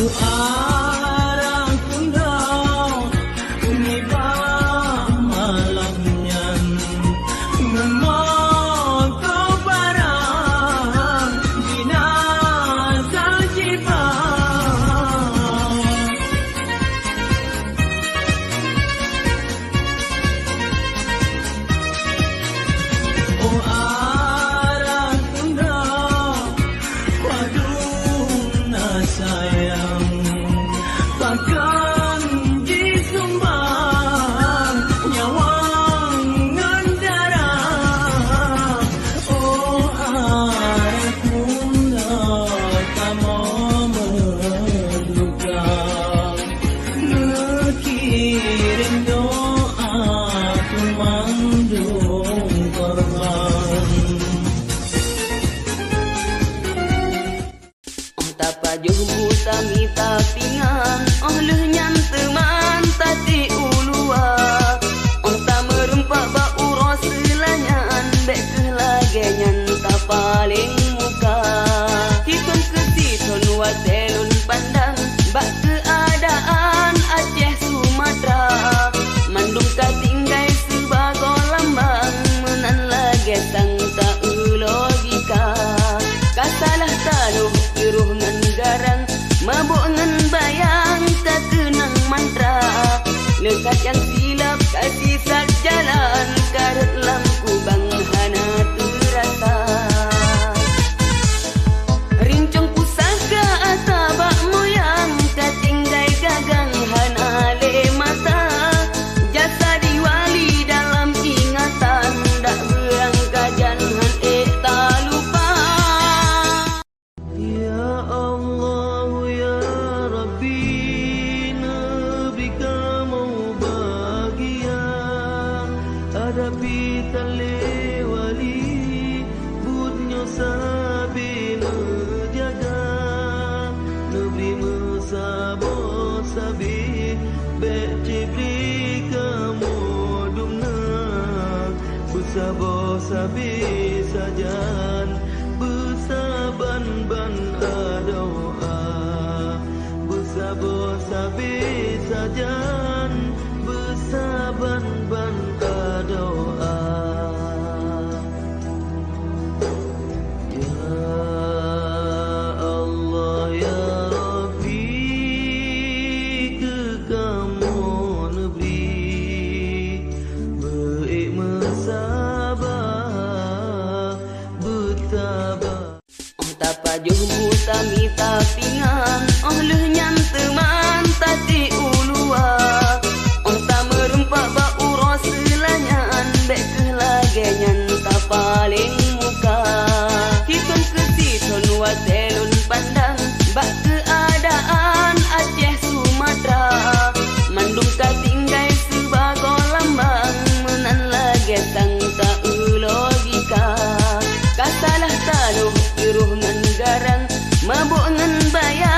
arang kundang Unibah malamnya Memang kau barang Binasa jibang Oh arang kundang Paduna sayang Takkan disumbang Nyawang darah Oh arakuna tak mau menduga Mengirim doa ku mandung korban Tapajuh buta mita pingang Oh lehnyan teman tati ulua Oh tak merempak bak uros selanyan Bek kelagenyan tak paling muka Hikun kesiton watelun pandang Bak keadaan Aceh Sumatera Mandung katinggai sebago lambang Menan lagi sang tak logika Kasalah taruh iruh ngan garang Mabuk ngan bayang tak kenang mantra Lekat yang silap kasih sak jalan Karet lampu bang hana terasa Rincung pusaka atabak moyang Katinggai gagang hana le mata Jasa diwali dalam ingatan Dak berang kajan han tak lupa Ya Allah ya Rabbi Nabi kamu bahagia Hadapi tali wali Budnya sabi menjaga Nabi mesabo sabi Bek cibri kamu dumna Besabo sabi sajan Besaban-ban adoa Besabo sabi sajan Besaban-ban adoa Ya Allah ya Rabbi Ke kamu negeri Baik mesabah Bertabah Tapajuh buta mita pingang Oh lehnyan teman tati ulua Oh tak merempak bak uros selanyan Bek kelagenyan tak paling muka Hikun kesiton watelun pandang Bak keadaan Aceh Sumatera Mandung katinggai sebago lambang Menan lagi sang tak logika Kasalah taruh iruh ngan garang Mabuk ngan bayang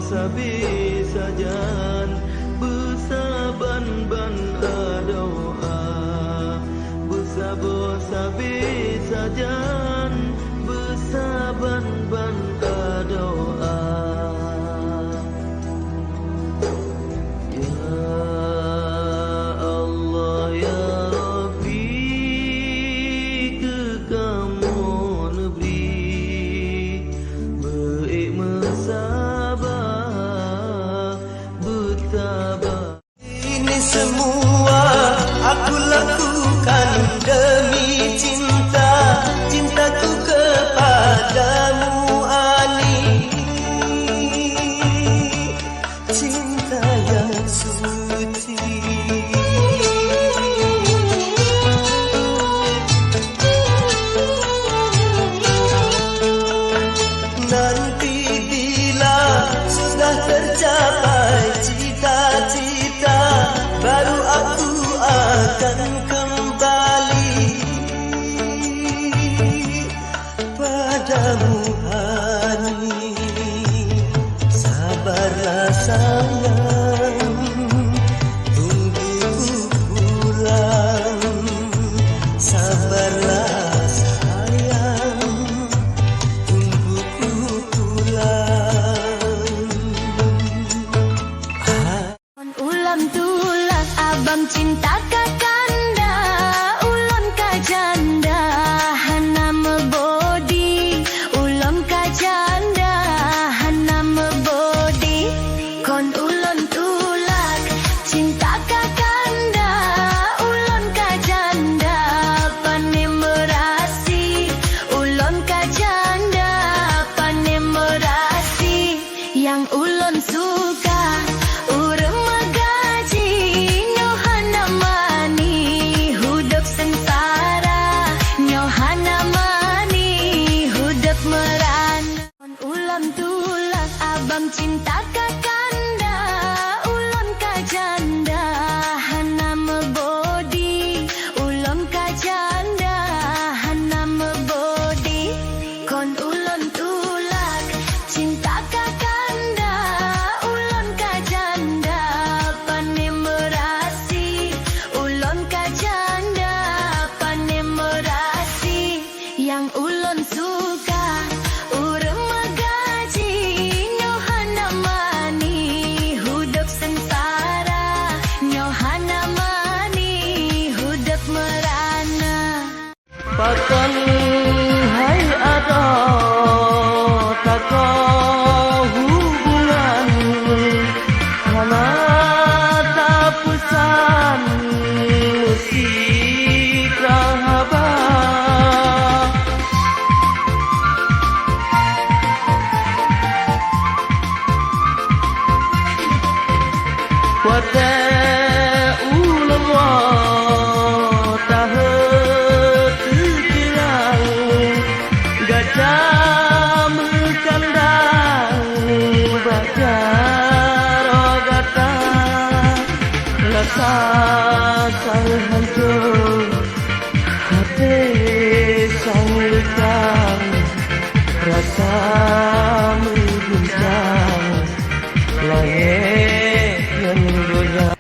sabi sajan besaban-ban adoa besabo sabi sajan besaban-ban adoa ya Allah ya Rabbi ke kamu negeri baik mesabah bertabah. Ini semua aku lakukan demi cinta, cintaku kepadamu Ali, cinta yang suci. Nanti bila sudah tercapai cita-cita, baru aku akan kembali padamu Hani. Sabarlah sayang, tunggu ku pulang. Sabarlah sayang, tunggu ku pulang. Ulam tulang abang cinta kakanda, ulon kajanda hana mebodi, ulon kajanda hana mebodi. Kon ulon tulak cinta kakanda, ulon kajanda pane merasi, ulon kajanda pane merasi. Yang ulon suka urang magaji nyohana mani hudup sengsara, nyohana mani hudup merana. Ulam tulang abang cinta kakanda, ulon kajanda hana mebodi, ulon kajanda hana mebodi. Kon ulon tulak cinta kakanda, ulon kajanda pane merasi, ulon kajanda pane merasi. Yang ulon suka urang magaji nyohana mani hudup sengsara, nyohana mani hudup merana. Pakan hai ada taka hubungan hana tak pesan musik rahabah. Wate ulang wa tahe terkilang gajah berkandang baca rogata rasa sang hancur hati sang lekang rasa mengguncang langit yang goyang.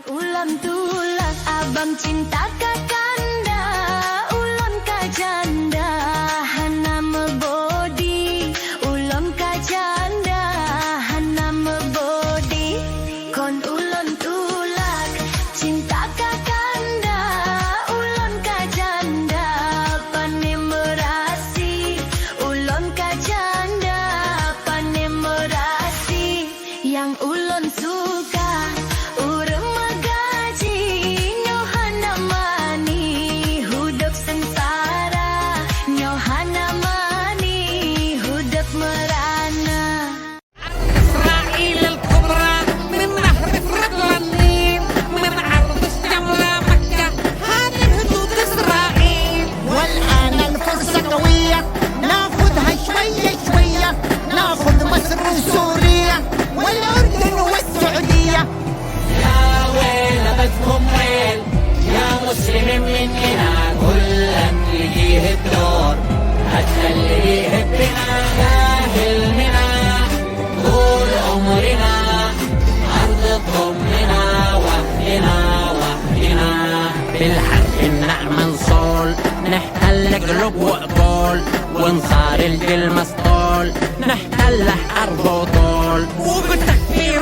Ulam tulang abang cinta kakanda, ulon kajanda hana mebodi, ulon kajanda hana mebodi. Kon ulon tulak cinta kakanda, ulon kajanda نقلب وقبول ونصار الجل مسطول نحتله أرض وطول وبالتكبير